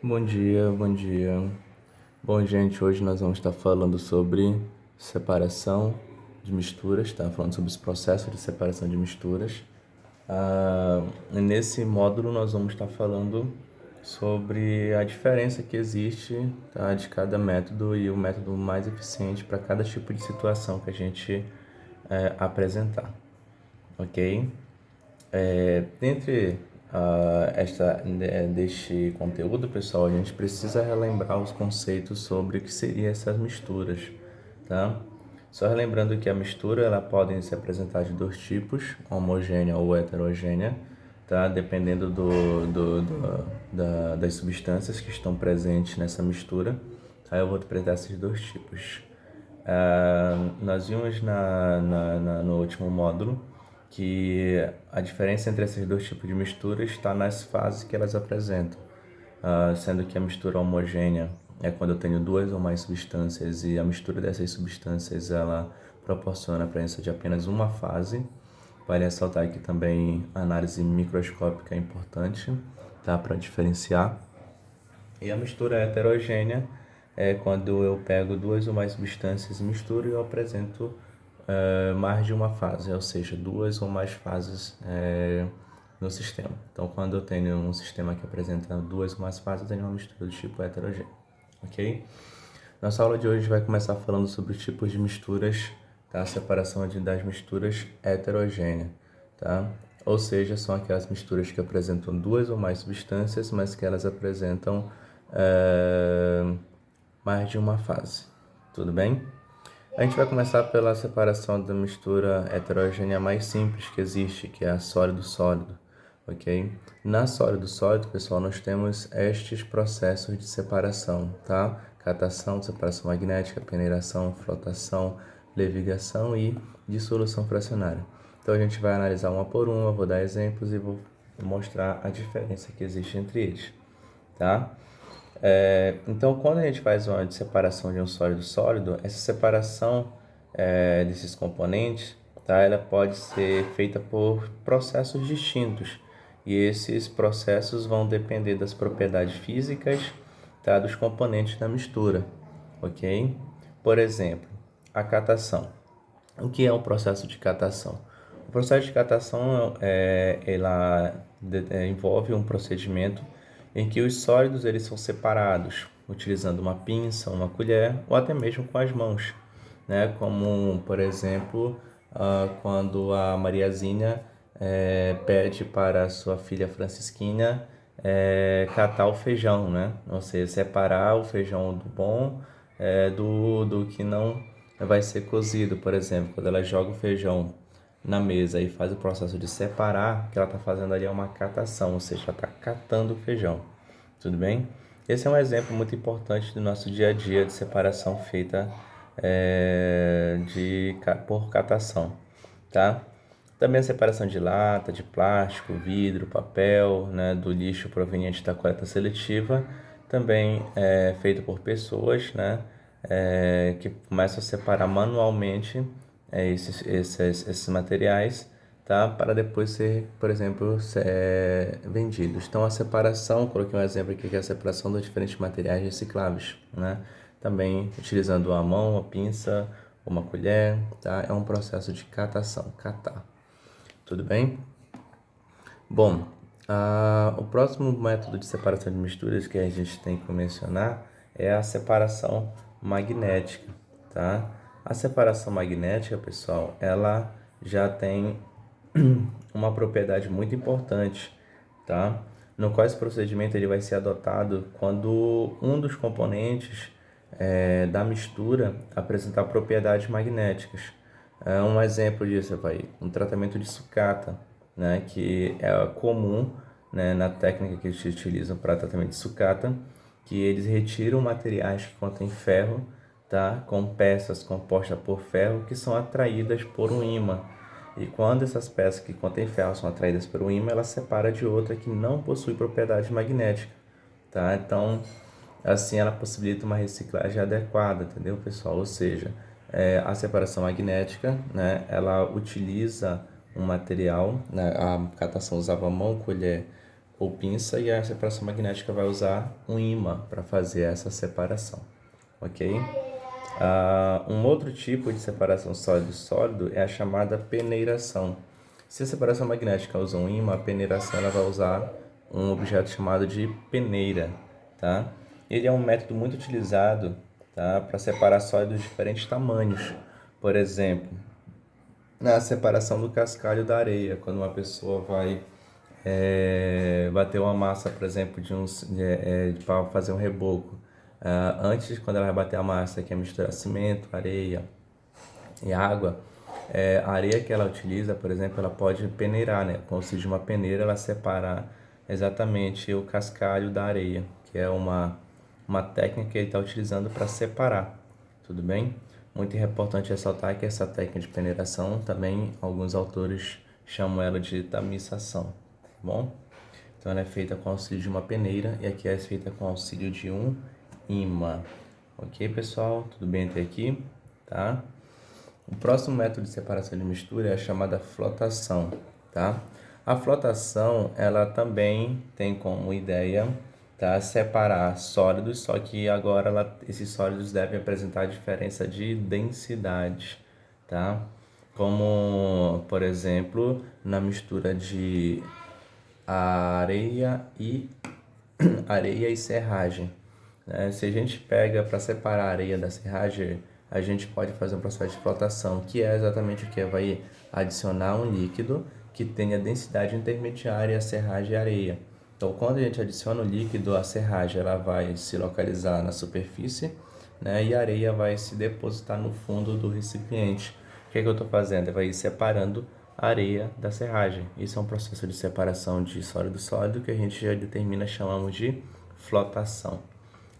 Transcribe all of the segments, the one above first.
Bom dia, bom dia. Bom, gente, hoje nós vamos estar falando sobre separação de misturas, tá? Falando sobre os processos de separação de misturas. Nesse módulo nós vamos estar falando sobre a diferença que existe, tá, de cada método e o método mais eficiente para cada tipo de situação que a gente apresentar, ok? Dentre deste conteúdo, pessoal, a gente precisa relembrar os conceitos sobre o que seriam essas misturas, tá? Só relembrando que a mistura ela pode se apresentar de dois tipos, homogênea ou heterogênea, tá? Dependendo das substâncias que estão presentes nessa mistura, tá? Eu vou apresentar esses dois tipos. Nós vimos no último módulo que a diferença entre esses dois tipos de mistura está nas fases que elas apresentam, sendo que a mistura homogênea é quando eu tenho duas ou mais substâncias e a mistura dessas substâncias ela proporciona a presença de apenas uma fase. Vale ressaltar que também a análise microscópica é importante, tá, para diferenciar. E a mistura heterogênea é quando eu pego duas ou mais substâncias e misturo e eu apresento mais de uma fase, ou seja, duas ou mais fases no sistema. Então, quando eu tenho um sistema que apresenta duas ou mais fases, eu tenho uma mistura do tipo heterogêneo, ok? Nossa aula de hoje vai começar falando sobre os tipos de misturas, tá? A separação das misturas heterogêneas, tá? Ou seja, são aquelas misturas que apresentam duas ou mais substâncias, mas que elas apresentam mais de uma fase. Tudo bem? A gente vai começar pela separação da mistura heterogênea mais simples que existe, que é a sólido-sólido, ok? Na sólido-sólido, pessoal, nós temos estes processos de separação, tá? Catação, separação magnética, peneiração, flotação, levigação e dissolução fracionária. Então a gente vai analisar uma por uma, vou dar exemplos e vou mostrar a diferença que existe entre eles, tá? Então, quando a gente faz uma separação de um sólido-sólido, essa separação desses componentes, tá, ela pode ser feita por processos distintos. E esses processos vão depender das propriedades físicas, tá, dos componentes da mistura, ok? Por exemplo, a catação. O que é um processo de catação? O processo de catação envolve um procedimento em que os sólidos eles são separados utilizando uma pinça, uma colher ou até mesmo com as mãos, né? Como, por exemplo, quando a Mariazinha pede para a sua filha Francisquinha catar o feijão, né? Ou seja, separar o feijão do bom do que não vai ser cozido, por exemplo, quando ela joga o feijão na mesa e faz o processo de separar, o que ela está fazendo ali é uma catação, ou seja, ela está catando o feijão, tudo bem? Esse é um exemplo muito importante do nosso dia a dia de separação feita por catação, tá? Também a separação de lata, de plástico, vidro, papel, né, do lixo proveniente da coleta seletiva, também é feito por pessoas, né, que começam a separar manualmente esses materiais, tá, para depois ser, por exemplo, vendidos. Então a separação, coloquei um exemplo aqui que é a separação dos diferentes materiais recicláveis, né, também utilizando a mão, a pinça, uma colher, tá, é um processo de catação, catar. Tudo bem? Bom, o próximo método de separação de misturas que a gente tem que mencionar é a separação magnética, tá? A separação magnética, pessoal, ela já tem uma propriedade muito importante, tá? No qual esse procedimento ele vai ser adotado quando um dos componentes da mistura apresentar propriedades magnéticas. Um exemplo disso vai um tratamento de sucata, né, que é comum, né, na técnica que eles utilizam para tratamento de sucata, que eles retiram materiais que contêm ferro, tá, com peças compostas por ferro que são atraídas por um ímã. E quando essas peças que contêm ferro são atraídas por um ímã, ela separa de outra que não possui propriedade magnética, tá? Então, assim ela possibilita uma reciclagem adequada, entendeu, pessoal? Ou seja, a separação magnética, né, ela utiliza um material, né, a catação usava mão, colher ou pinça, e a separação magnética vai usar um ímã para fazer essa separação, ok? Um outro tipo de separação sólido-sólido é a chamada peneiração. Se a separação magnética usa um ímã, a peneiração ela vai usar um objeto chamado de peneira, tá? Ele é um método muito utilizado, tá, para separar sólidos de diferentes tamanhos. Por exemplo, na separação do cascalho da areia, quando uma pessoa vai bater uma massa, por exemplo, para fazer um reboco. Antes, quando ela vai bater a massa, que é misturar cimento, areia e água, a areia que ela utiliza, por exemplo, ela pode peneirar, né? Com o auxílio de uma peneira, ela separa exatamente o cascalho da areia, que é uma técnica que ele está utilizando para separar, tudo bem? Muito importante ressaltar que essa técnica de peneiração também alguns autores chamam ela de tamisação, tá bom? Então ela é feita com auxílio de uma peneira e aqui é feita com auxílio de um ímã. Ok, pessoal? Tudo bem até aqui? Tá? O próximo método de separação de mistura é a chamada flotação, tá? A flotação, ela também tem como ideia, tá, separar sólidos, só que agora esses sólidos devem apresentar diferença de densidade, tá? Como, por exemplo, na mistura de areia e serragem, né? Se a gente pega para separar a areia da serragem, a gente pode fazer um processo de flotação, que é exatamente o que? Vai adicionar um líquido que tenha densidade intermediária à serragem e areia. Então, quando a gente adiciona o líquido, a serragem ela vai se localizar na superfície, né? E a areia vai se depositar no fundo do recipiente. O que é que eu estou fazendo? Eu vou ir separando a areia da serragem. Isso é um processo de separação de sólido-sólido que a gente já determina, chamamos de flotação,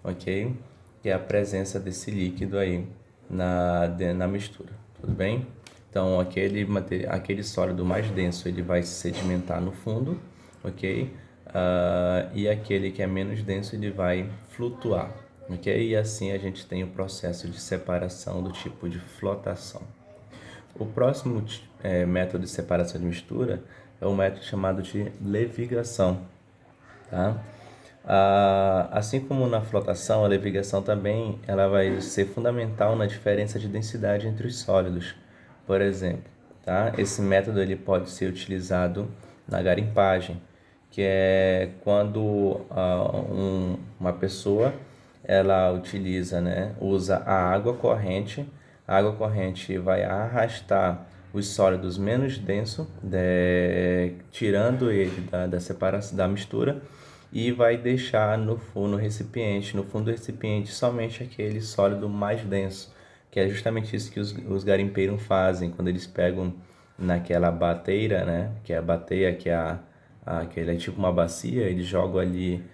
ok? Que é a presença desse líquido aí na mistura, tudo bem? Então, aquele sólido mais denso ele vai se sedimentar no fundo, ok? E aquele que é menos denso ele vai flutuar, ok? E assim a gente tem o processo de separação do tipo de flotação. O próximo método de separação de mistura é o método chamado de levigação, tá? Assim como na flotação, a levigação também ela vai ser fundamental na diferença de densidade entre os sólidos. Por exemplo, tá? Esse método ele pode ser utilizado na garimpagem, que é quando uma pessoa ela utiliza, né, usa a água corrente. A água corrente vai arrastar os sólidos menos densos, tirando ele da separação da mistura, e vai deixar no recipiente, no fundo do recipiente, somente aquele sólido mais denso, que é justamente isso que os garimpeiros fazem quando eles pegam naquela bateira, né? Que é a bateia, que é tipo uma bacia, eles jogam ali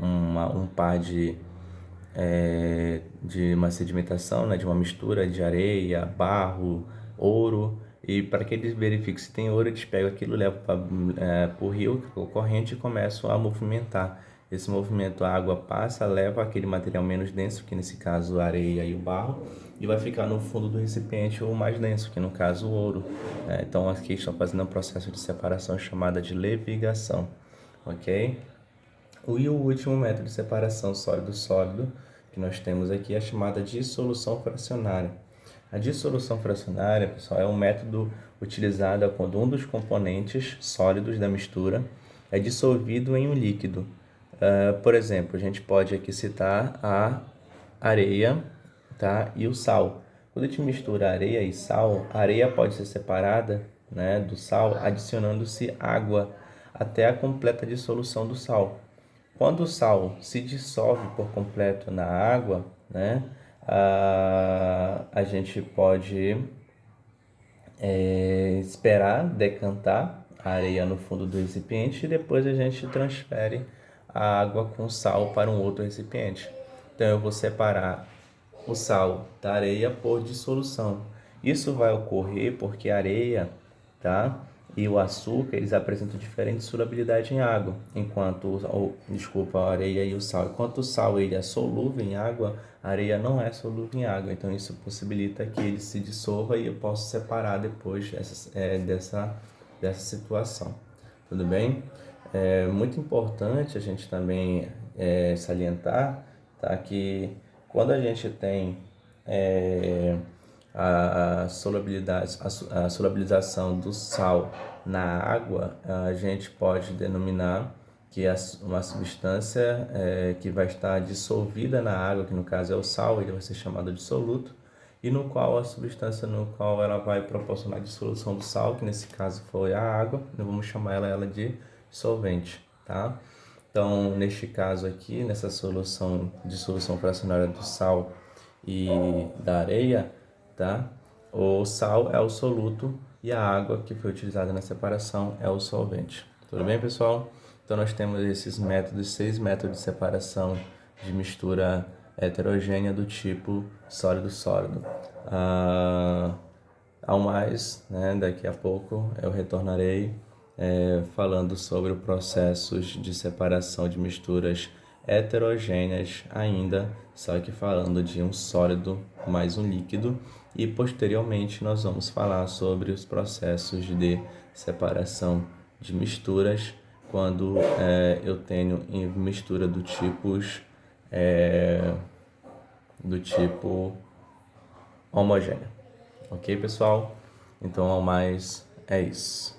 um par de uma sedimentação, né? De uma mistura de areia, barro, ouro. E para que eles verifiquem se tem ouro, eles pegam aquilo, levam para o rio, a corrente, e começam a movimentar. Esse movimento, a água passa, leva aquele material menos denso, que nesse caso a areia e o barro, e vai ficar no fundo do recipiente o mais denso, que no caso o ouro. Então aqui estão fazendo um processo de separação chamada de levigação, ok? E o último método de separação sólido-sólido que nós temos aqui é a chamada dissolução fracionária. A dissolução fracionária, pessoal, é um método utilizado quando um dos componentes sólidos da mistura é dissolvido em um líquido. Por exemplo, a gente pode aqui citar a areia, tá, e o sal. Quando a gente mistura areia e sal, a areia pode ser separada, né, do sal, adicionando-se água até a completa dissolução do sal. Quando o sal se dissolve por completo na água, né, a gente pode esperar decantar a areia no fundo do recipiente e depois a gente transfere a água com sal para um outro recipiente. Então eu vou separar o sal da areia por dissolução. Isso vai ocorrer porque a areia, tá, e o açúcar eles apresentam diferente solubilidade em água, a areia e o sal. Enquanto o sal ele é solúvel em água, a areia não é solúvel em água. Então isso possibilita que ele se dissolva e eu posso separar depois dessa situação. Tudo bem? É muito importante a gente também salientar, tá, que quando a gente tem a solubilidade, a solubilização do sal na água, a gente pode denominar que é uma substância que vai estar dissolvida na água, que no caso é o sal, ele vai ser chamado de soluto, e no qual a substância no qual ela vai proporcionar a dissolução do sal, que nesse caso foi a água, nós vamos chamar ela de solvente, tá? Então, neste caso aqui, nessa solução, dissolução fracionária do sal e da areia, tá? O sal é o soluto e a água que foi utilizada na separação é o solvente. Tudo bem, pessoal? Então, nós temos esses métodos, 6 métodos de separação de mistura heterogênea do tipo sólido-sólido. Ao mais, né, daqui a pouco eu retornarei falando sobre os processos de separação de misturas heterogêneas ainda, só que falando de um sólido mais um líquido, e posteriormente nós vamos falar sobre os processos de separação de misturas quando eu tenho mistura do tipo homogêneo. Ok, pessoal? Então, ao mais, é isso.